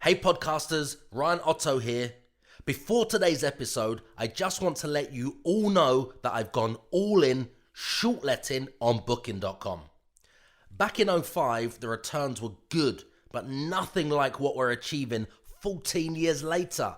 Hey podcasters, Ryan Otto here. Before today's episode, I just want to let you all know that I've gone all in short letting on booking.com. Back in '05, the returns were good, but nothing like what we're achieving 14 years later.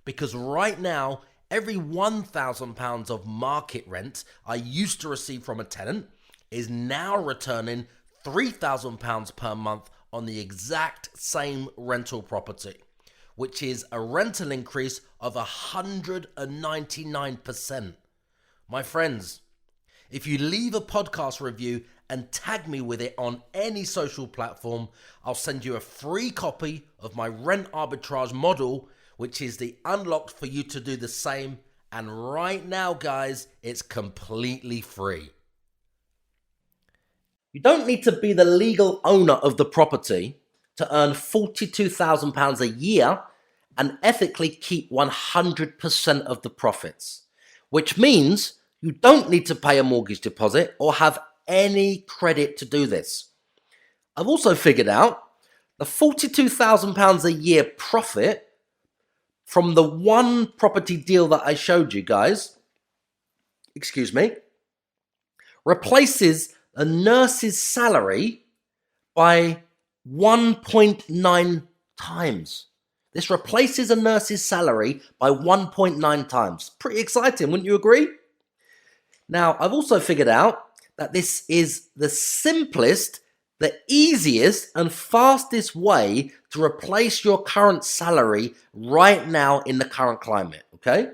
Because right now, every £1,000 of market rent I used to receive from a tenant is now returning £3,000 per month on the exact same rental property, which is a rental increase of 199%. My friends, if you leave a podcast review and tag me with it on any social platform, I'll send you a free copy of my rent arbitrage model, which is the unlock for you to do the same. And right now, guys, it's completely free. You don't need to be the legal owner of the property to earn £42,000 a year and ethically keep 100% of the profits, which means you don't need to pay a mortgage deposit or have any credit to do this. I've also figured out the £42,000 a year profit from the one property deal that I showed you guys, replaces a nurse's salary by 1.9 times. This replaces a nurse's salary by 1.9 times. Pretty exciting, wouldn't you agree? Now, I've also figured out that this is the simplest, the easiest and fastest way to replace your current salary right now in the current climate, okay?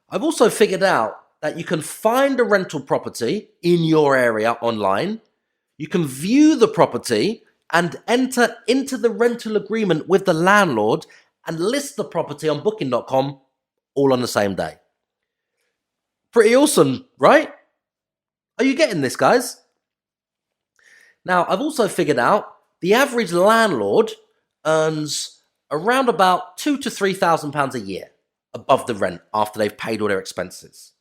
I've also figured out that you can find a rental property in your area online. You can view the property and enter into the rental agreement with the landlord and list the property on booking.com all on the same day. Pretty awesome, right? Are you getting this, guys? Now, I've also figured out the average landlord earns around about £2,000 to £3,000 a year above the rent after they've paid all their expenses.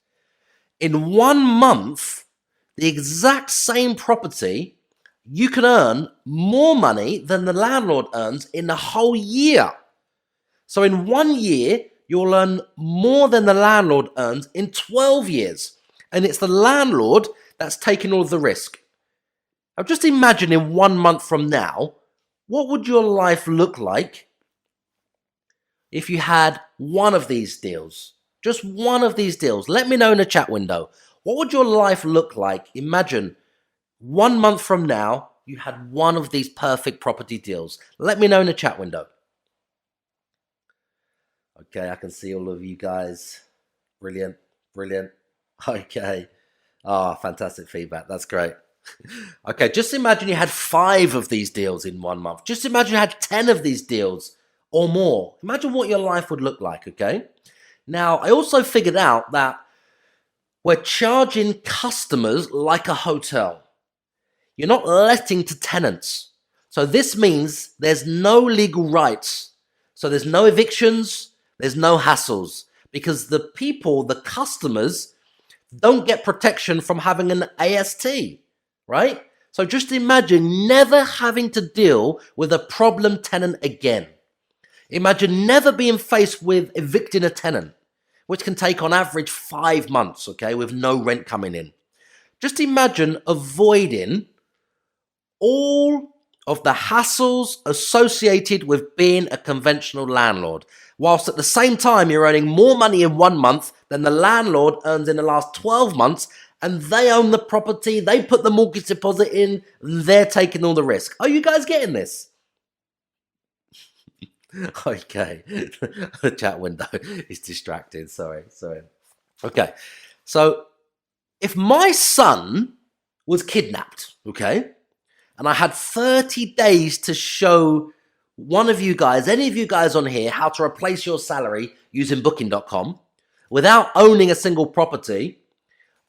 In 1 month, the exact same property, you can earn more money than the landlord earns in the whole year. So in 1 year, you'll earn more than the landlord earns in 12 years. And it's the landlord that's taking all of the risk. Now just imagine in 1 month from now, what would your life look like if you had one of these deals? Just one of these deals. Let me know in the chat window. What would your life look like? Imagine 1 month from now, you had one of these perfect property deals. Let me know in the chat window. Okay, I can see all of you guys. Brilliant, brilliant. Okay. Fantastic feedback. That's great. Okay, just imagine you had 5 of these deals in 1 month. Just imagine you had 10 of these deals or more. Imagine what your life would look like, okay? Now, I also figured out that we're charging customers like a hotel. You're not letting to tenants. So this means there's no legal rights. So there's no evictions, there's no hassles, because the people, the customers, don't get protection from having an AST, right? So just imagine never having to deal with a problem tenant again. Imagine never being faced with evicting a tenant, which can take on average 5 months, okay, with no rent coming in. Just imagine avoiding all of the hassles associated with being a conventional landlord, whilst at the same time you're earning more money in 1 month than the landlord earns in the last 12 months, and they own the property, they put the mortgage deposit in, they're taking all the risk. Are you guys getting this? Okay, the chat window is distracted. Sorry. Okay, so if my son was kidnapped, okay, and I had 30 days to show one of you guys, any of you guys on here, how to replace your salary using booking.com without owning a single property,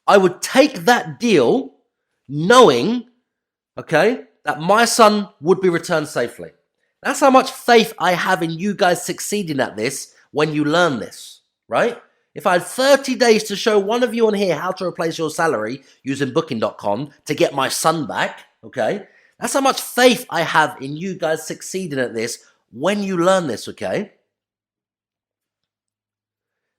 I would take that deal knowing, okay, that my son would be returned safely. That's how much faith I have in you guys succeeding at this when you learn this, right? If I had 30 days to show one of you on here how to replace your salary using booking.com to get my son back, okay? That's how much faith I have in you guys succeeding at this when you learn this, okay?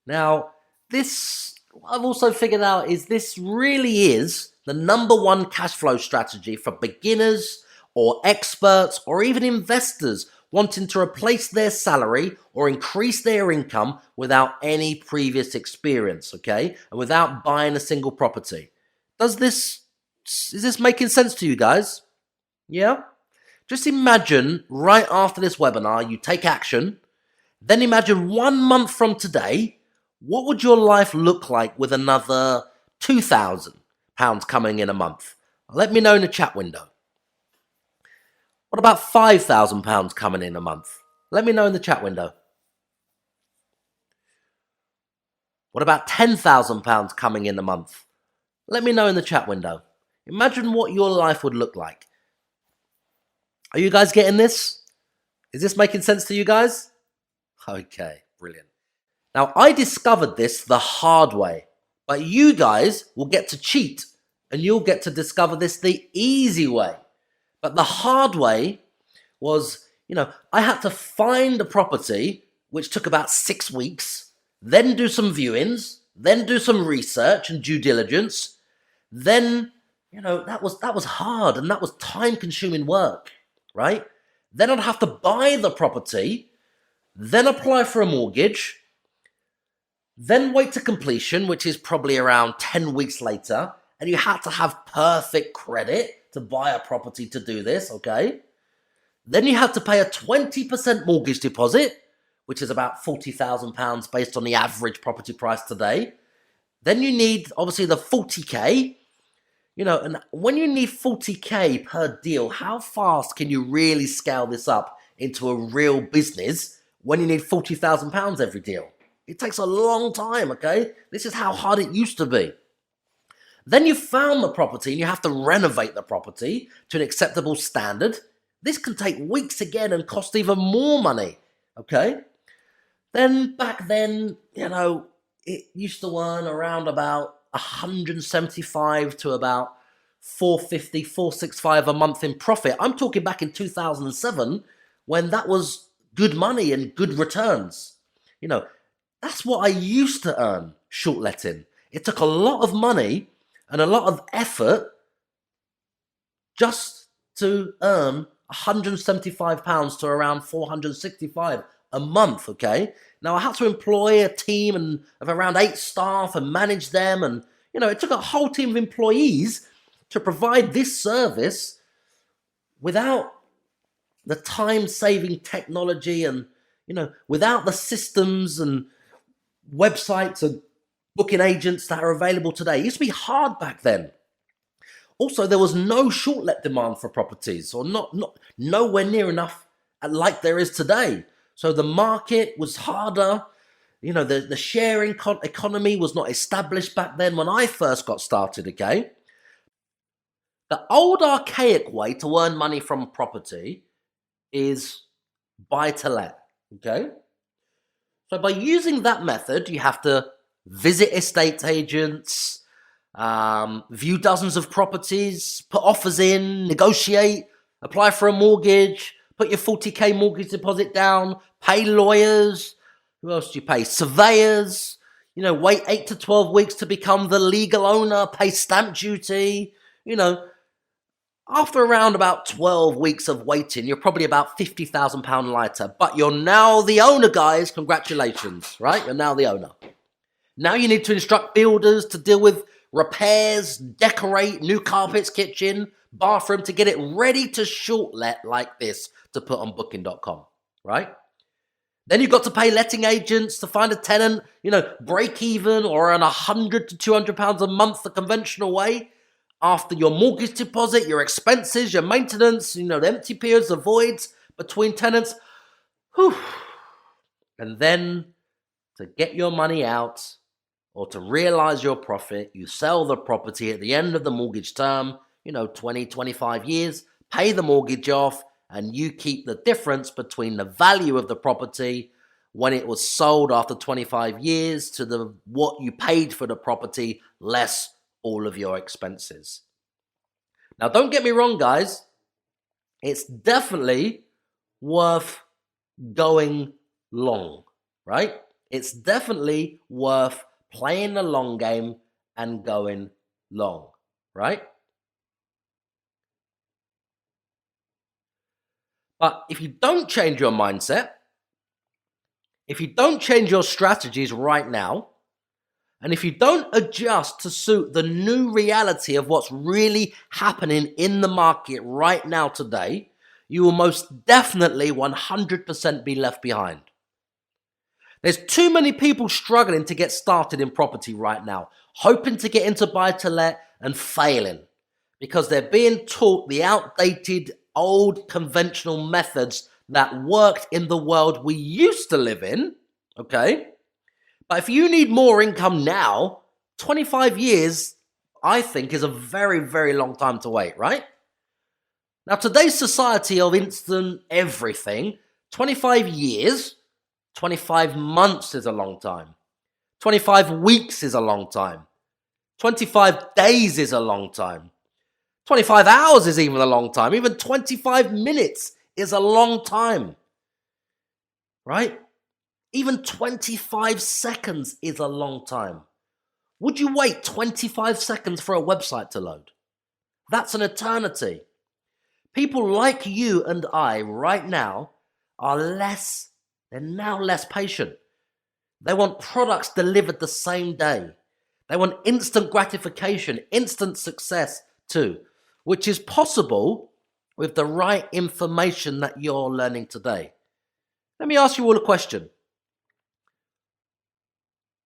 Now, this, what I've also figured out is this really is the number one cash flow strategy for beginners or experts or even investors wanting to replace their salary or increase their income without any previous experience, okay? And without buying a single property. Is this making sense to you guys? Yeah? Just imagine right after this webinar, you take action. Then imagine 1 month from today, what would your life look like with another £2,000 coming in a month? Let me know in the chat window. What about £5,000 coming in a month? Let me know in the chat window. What about £10,000 coming in a month? Let me know in the chat window. Imagine what your life would look like. Are you guys getting this? Is this making sense to you guys? Okay, brilliant. Now, I discovered this the hard way, but you guys will get to cheat and you'll get to discover this the easy way. But the hard way was, I had to find a property, which took about 6 weeks, then do some viewings, then do some research and due diligence. Then, that was hard and that was time-consuming work, right? Then I'd have to buy the property, then apply for a mortgage, then wait to completion, which is probably around 10 weeks later, and you had to have perfect credit to buy a property to do this, okay? Then you had to pay a 20% mortgage deposit, which is about £40,000 based on the average property price today. Then you need, obviously, the 40K, and when you need 40K per deal, how fast can you really scale this up into a real business when you need £40,000 every deal? It takes a long time, okay? This is how hard it used to be. Then you found the property and you have to renovate the property to an acceptable standard. This can take weeks again and cost even more money, okay? Then back then, it used to earn around about 175 to about 450, 465 a month in profit. I'm talking back in 2007 when that was good money and good returns. That's what I used to earn short letting. It took a lot of money and a lot of effort just to earn £175 to around 465 a month, okay? Now, I had to employ a team of around 8 staff and manage them. And, it took a whole team of employees to provide this service without the time-saving technology and, without the systems and websites and booking agents that are available today. It used to be hard back then. Also, there was no short-let demand for properties, or nowhere near enough like there is today. So the market was harder. The sharing economy was not established back then when I first got started, okay? The old archaic way to earn money from property is buy-to-let, okay? So by using that method, you have to visit estate agents, view dozens of properties, put offers in, negotiate, apply for a mortgage, put your 40K mortgage deposit down, pay lawyers. Who else do you pay? Surveyors. Wait 8 to 12 weeks to become the legal owner, pay stamp duty. After around about 12 weeks of waiting, you're probably about £50,000 lighter, but you're now the owner, guys. Congratulations, right? You're now the owner. Now you need to instruct builders to deal with repairs, decorate, new carpets, kitchen, bathroom to get it ready to short let like this to put on booking.com, right? Then you've got to pay letting agents to find a tenant, break even or earn £100 to £200 a month the conventional way. After your mortgage deposit, your expenses, your maintenance, the empty periods, the voids between tenants. Whew. And then to get your money out or to realize your profit, you sell the property at the end of the mortgage term, 20, 25 years, pay the mortgage off, and you keep the difference between the value of the property when it was sold after 25 years to what you paid for the property less all of your expenses. Now, don't get me wrong, guys. It's definitely worth going long, right? It's definitely worth playing the long game and going long, right? But if you don't change your mindset, if you don't change your strategies right now, and if you don't adjust to suit the new reality of what's really happening in the market right now today, you will most definitely 100% be left behind. There's too many people struggling to get started in property right now, hoping to get into buy to let and failing because they're being taught the outdated, old, conventional methods that worked in the world we used to live in, okay? But if you need more income now, 25 years, I think, is a very, very long time to wait, right? Now, today's society of instant everything, 25 years, 25 months is a long time. 25 weeks is a long time. 25 days is a long time. 25 hours is even a long time. Even 25 minutes is a long time, right? Even 25 seconds is a long time. Would you wait 25 seconds for a website to load? That's an eternity. People like you and I right now they're now less patient. They want products delivered the same day. They want instant gratification, instant success too, which is possible with the right information that you're learning today. Let me ask you all a question.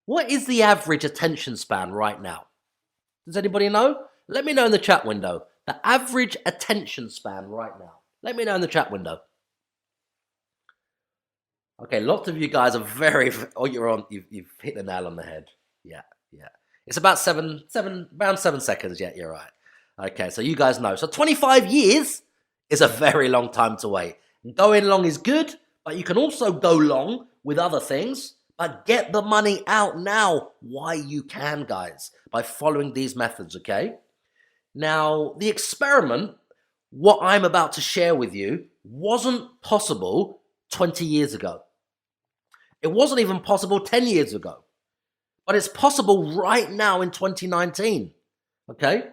What is the average attention span right now? Does anybody know? Let me know in the chat window. The average attention span right now. Let me know in the chat window. Okay, lots of you guys are you've hit the nail on the head. Yeah. It's about around 7 seconds. Yeah, you're right. Okay, so you guys know. So 25 years is a very long time to wait. Going long is good, but you can also go long with other things. But get the money out now while you can, guys, by following these methods, okay? Now, the experiment, what I'm about to share with you, wasn't possible 20 years ago. It wasn't even possible 10 years ago. But it's possible right now in 2019, okay?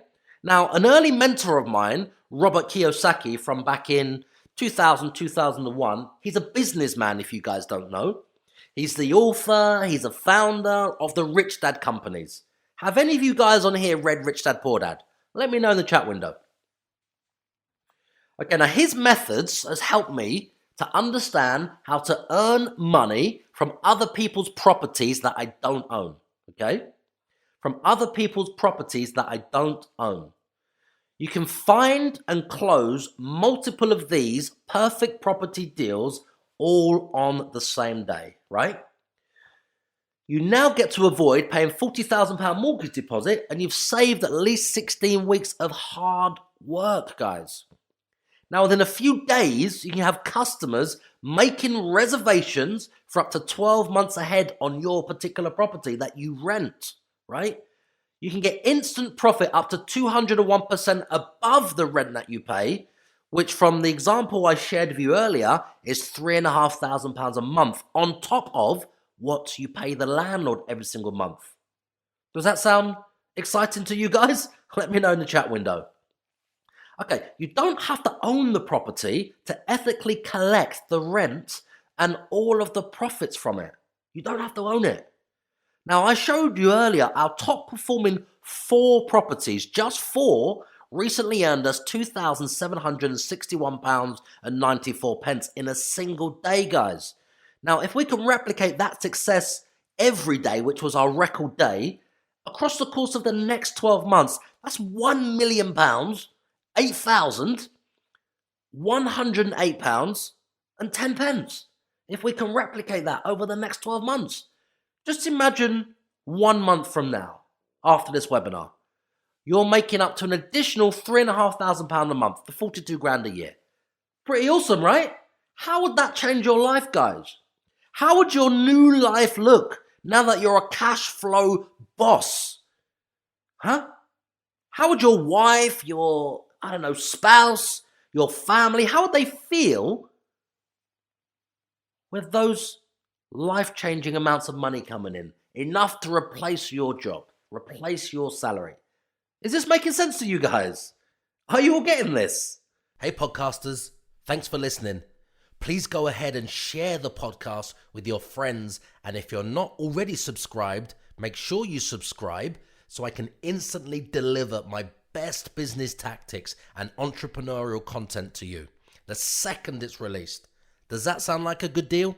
Now, an early mentor of mine, Robert Kiyosaki, from back in 2000, 2001, he's a businessman, if you guys don't know. He's the author, he's a founder of the Rich Dad companies. Have any of you guys on here read Rich Dad Poor Dad? Let me know in the chat window. Okay, now his methods has helped me to understand how to earn money from other people's properties that I don't own, okay? From other people's properties that I don't own. You can find and close multiple of these perfect property deals all on the same day, right? You now get to avoid paying £40,000 mortgage deposit and you've saved at least 16 weeks of hard work, guys. Now, within a few days, you can have customers making reservations for up to 12 months ahead on your particular property that you rent, right? You can get instant profit up to 201% above the rent that you pay, which from the example I shared with you earlier is £3,500 a month on top of what you pay the landlord every single month. Does that sound exciting to you guys? Let me know in the chat window. Okay, you don't have to own the property to ethically collect the rent and all of the profits from it. You don't have to own it. Now, I showed you earlier our top performing 4 properties, just 4, recently earned us £2,761.94 in a single day, guys. Now, if we can replicate that success every day, which was our record day, across the course of the next 12 months, that's £1 million, £8,108 and 10 pence. If we can replicate that over the next 12 months, just imagine 1 month from now, after this webinar, you're making up to an additional £3,500 a month, for 42 grand a year. Pretty awesome, right? How would that change your life, guys? How would your new life look now that you're a cash flow boss? Huh? How would your wife, your, spouse, your family, how would they feel with those life-changing amounts of money coming in, enough to replace your job, replace your salary. Is this making sense to you guys? Are you all getting this? Hey podcasters, thanks for listening. Please go ahead and share the podcast with your friends, and if you're not already subscribed, make sure you subscribe so I can instantly deliver my best business tactics and entrepreneurial content to you the second it's released. Does that sound like a good deal?